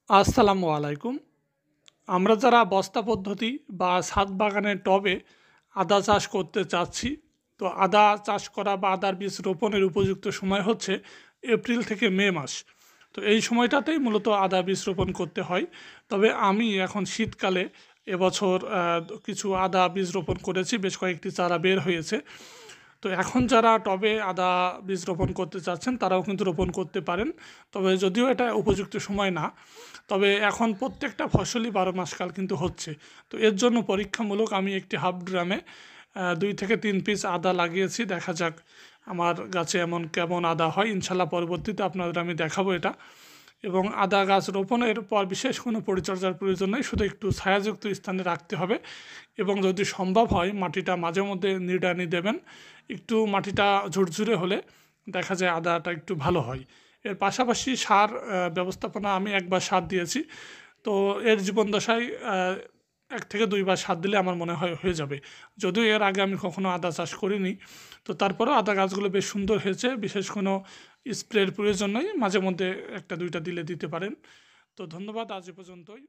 আসসালামু আলাইকুম। আমরা যারা বস্তা পদ্ধতি বা ছাদ বাগানের টবে আদা চাষ করতে চাচ্ছি, তো আদা চাষ করা বা আদার বীজ রোপণের উপযুক্ত সময় হচ্ছে এপ্রিল থেকে মে মাস। তো এই সময়টাতেই মূলত আদা বীজ রোপণ করতে হয়। তবে আমি এখন শীতকালে এবছর কিছু আদা বীজ রোপণ করেছি, বেশ কয়েকটি চারা বের হয়েছে। তো এখন যারা টবে আদা বীজ রোপণ করতে চাচ্ছেন তারাও কিন্তু রোপণ করতে পারেন। তবে যদিও এটা উপযুক্ত সময় না, তবে এখন প্রত্যেকটা ফসলই ১২ মাসকাল কিন্তু হচ্ছে। তো এর জন্য পরীক্ষামূলক আমি একটি হাফ ড্রামে ২ থেকে ৩ পিস আদা লাগিয়েছি। দেখা যাক আমার গাছে এমন কেমন আদা হয়। ইনশাল্লাহ পরবর্তীতে আপনাদের আমি দেখাবো এটা। এবং আদা গাছ রোপণের পর বিশেষ কোনো পরিচর্যার প্রয়োজন নেই, শুধু একটু ছায়াযুক্ত স্থানে রাখতে হবে এবং যদি সম্ভব হয় মাটিটা মাঝে মধ্যে নিড়ানি দেবেন। একটু মাটিটা ঝুরঝুরে হলে দেখা যায় আদাটা একটু ভালো হয়। এর পাশাপাশি সার ব্যবস্থাপনা আমি একবার সার দিয়েছি। তো এর জীবনদশায় ১ থেকে ২ বার সার দিলে আমার মনে হয় হয়ে যাবে। যদিও এর আগে আমি কখনো আদা চাষ করিনি। তো তারপরেও আদা গাছগুলো বেশ সুন্দর হয়েছে। বিশেষ কোনো স্প্রের প্রয়োজন নেই। মাঝে মধ্যে ১টা ২টা দিলে দিতে পারেন। তো ধন্যবাদ, আজ এ পর্যন্তই।